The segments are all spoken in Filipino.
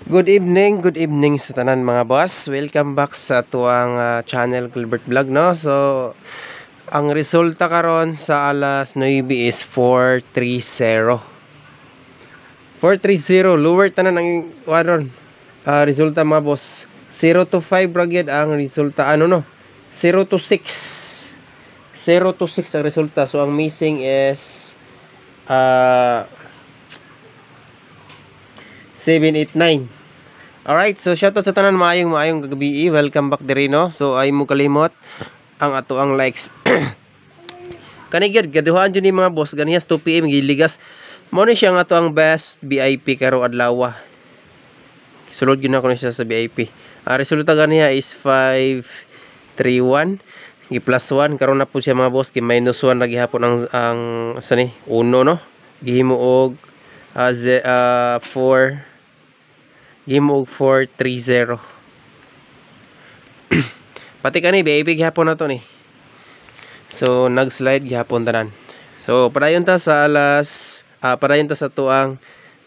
Good evening sa tanan mga boss. Welcome back sa tuang channel Gilbert Vlog, no? So, ang resulta karon sa alas 9 is 430. 430 lower tanan ang waron. Resulta mga boss. 0 to 5 ragyad ang resulta, 0 to 6. 0 to 6 ang resulta. So, ang missing is 7, 8, 9. Alright, so shoutout sa tanan, maayong gabi. Welcome back diri, no? So ay mo kalimot ang ato ang likes. Kanigid gaduhaan jud ni mga boss ganihas 2 PM giligas. Mao ni siya ang ato ang best VIP karo adlaw. Sulod gyud na ko ni siya sa VIP. Resulta ganiha is 531 gi plus 1 karon na po siya mga boss, gi minus 1 lagi hapon ang sani 1, no? Gihimo og 4 Game og 430. Pati kani baby gihapon na to ni. So nag-slide gihapon tanan. So padayon ta sa alas padayon ta sa tuang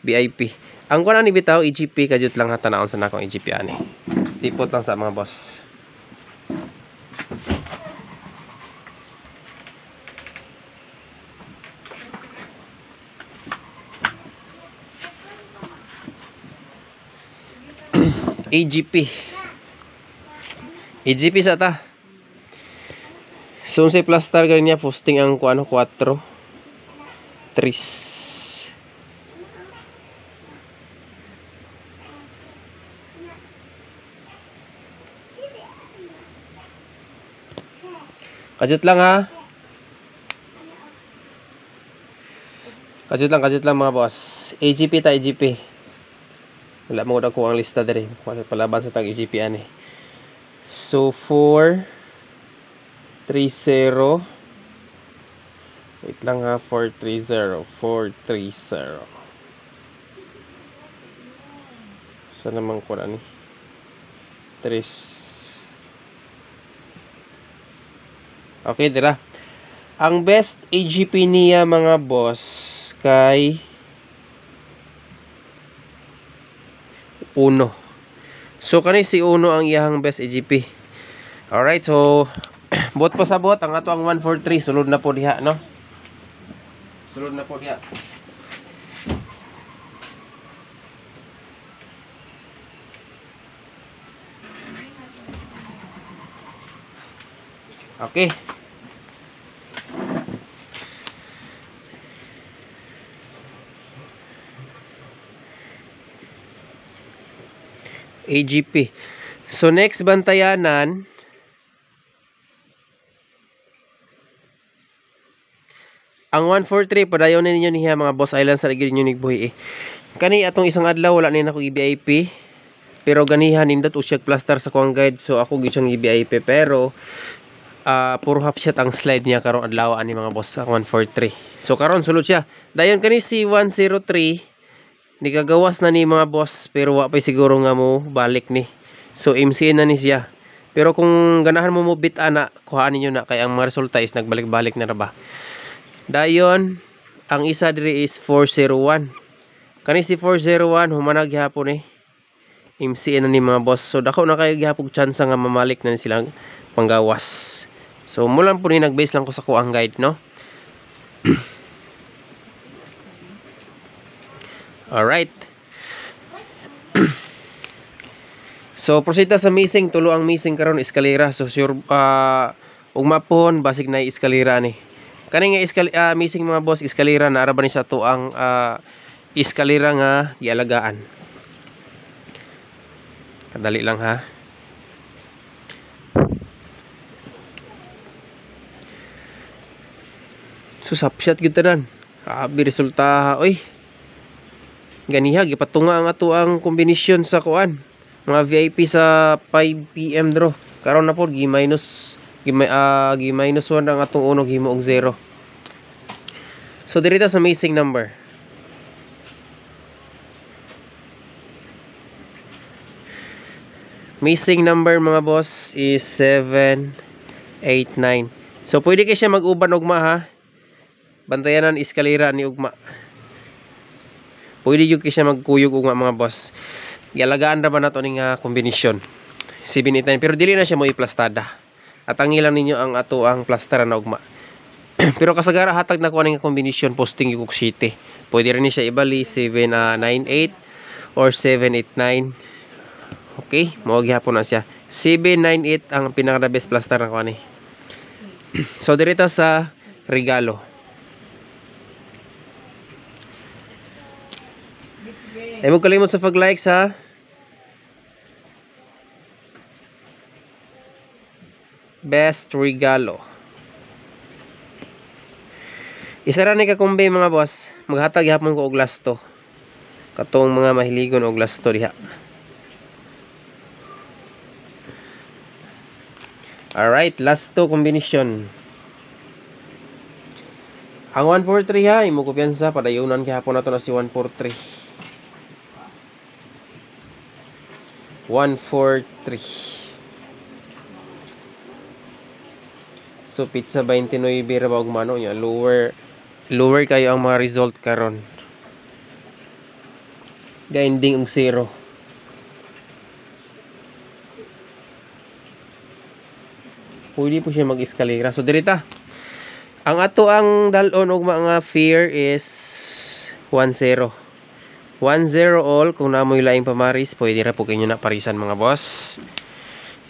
VIP. Ang kuan ni bitaw EGP kajut lang hatanaon sa nakong EGP ani. Stipot lang sa mga boss. EGP sa ta. So si plaster ganyan posting ang 4 3. Kajut lang ha. Kajut lang mga boss. EGP ta EGP. Wala mo ko ang lista diri. Palaban sa tag EGP ani. So 430. Wait lang ha, 430. Saan naman ko na ni? 3. Okay, dira. Ang best EGP niya mga boss kay 1. So kani si 1 ang iyang best EGP. Alright, so bot pa sa bot ang ato ang 143 sulod na po diha, no? Sulod na po diha. Okay. AGP. So next bantayanan ang 143 padayon ninyo niya mga boss island sa lagi ninyo nigbuhi Kani atong isang adlaw wala ni nako i-VIP pero ganihan nindot usyag plaster sa kuang guide, so ako gyud siyang i-VIP pero puro half shot ang slide niya karong adlaw ani mga boss sa 143. So karon sulod siya. Dayon kani si 103 nikagawas na ni mga boss pero wa pa siguro nga mo balik ni. So MCN na ni siya. Pero kung ganahan mo bit ana, kuhaan niyo na kay ang mga resulta is nagbalik-balik na ra ba. Dayon ang isa diri is 401. Kani si 401 humanag gihapon MCN na ni mga boss. So dako na kayo gihapon chance nga mamalik na ni silang panggawas. So mulan po ni nag-base lang ko sa kuang guide, no? Alright. So proceed sa missing, tulo ang missing karon eskalera. So sure ugma pohon basig na eskalera ni. Kani nga missing mga boss eskalera na ara ba ni sa to ang eskalera nga gialagaan. Kadali lang ha. So sapshot gyud tanan. Abi resulta oy. Ganiha gipatunga ang ato ang kombinasyon sa kuan mga VIP sa 5 PM draw. Karon na pod gi minus 1 ang atong uno gihimo og 0. So diri ta sa missing number. Missing number mga boss is 7, 8, 9. So pwede kay siya mag-uban ugma ha. Bantayanan eskalera ni ugma. Pwede yung siya magkuyog ugma mga boss. gialagaan ra ba nato ning kombinasyon 789 pero dili na siya mo iplastada at ang ilang ninyo ang ato ang plaster na ugma. Pero kasagara hatag na ko ning kombinasyon posting yung city. Pwede rin siya ibali 798 or 789. Okay, mao gihapon na siya. 798 ang pinaka best plaster na ko ani. So dirito sa regalo. Ay mo kalimot sa pag-like sa best regalo. Isa ra ni kakumbe mga boss, maghatag gihapon ko og lasto. Katong mga mahiligon og lasto diha. Alright, lasto combination. Ang 143 ha, imo ko piyansa padayunan gihapon nato na si 143. 143. So pizza 29 ra ba og mano nya, lower kayo ang mga result karon. Gainding og 0. Pwede po siya mag-eskalera. So dirita. Ang ato ang dalon og mga fear is 10. 1-0 all. Kung namoy laing pamaris, pwede ra po kayo na parisan mga boss.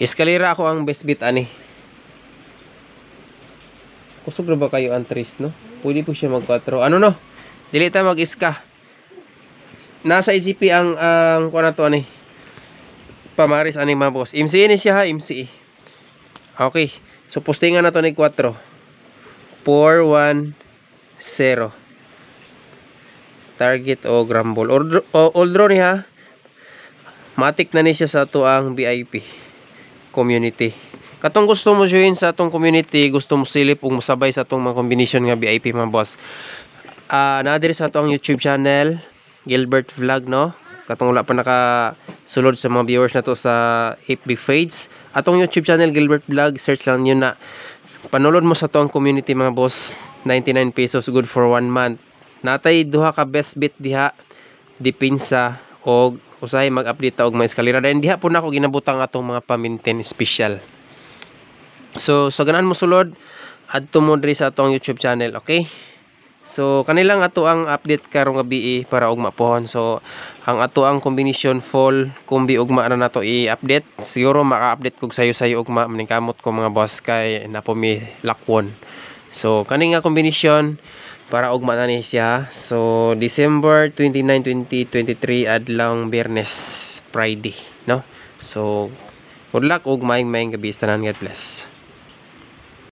Eskalera ako ang best bit ani. Kusog na ba kayo ang 3, no? Pwede po siya mag 4. Ano no? Dili ta mag-iska. Nasa ICP ang kuha na to ani. Pamaris ani mga boss. MCE ni siya ha, MCE. Okay. So postingan na to ni 4. 4-1-0. Target o grumble all draw ni ha. Matik na ni siya sa ato ang VIP community. Katong gusto mo join sa atong community, gusto mo silip ug mosabay sa atong mga combination nga VIP mga boss. Na diri sa atong YouTube channel Gilbert Vlog, no. Katong wala pa nakasulod sa mga viewers na to sa FB page, atong YouTube channel Gilbert Vlog, search lang yun na. Panulod mo sa atong community mga boss. 99 pesos good for 1 month. Natay duha ka best bit diha, dipinsa og usay mag-update ta og mga eskalera. Then diha po na ako ginabutang atong mga paminten special. So sa ganahan mo sulod, adto mo diri sa atong YouTube channel, okay? So kanilang ato ang update karong gabi para ugma pohon. So ang ato ang combination fall kumbi ugma na nato i-update. Siguro maka-update kog sayo-sayo ugma maningkamot ko mga boss kay napo mi lakwon. So kani nga combination para ugma na ni siya. So December 29, 2023 adlong Biyernes, Friday, no? So good luck ug maayong gabi tanan. God bless.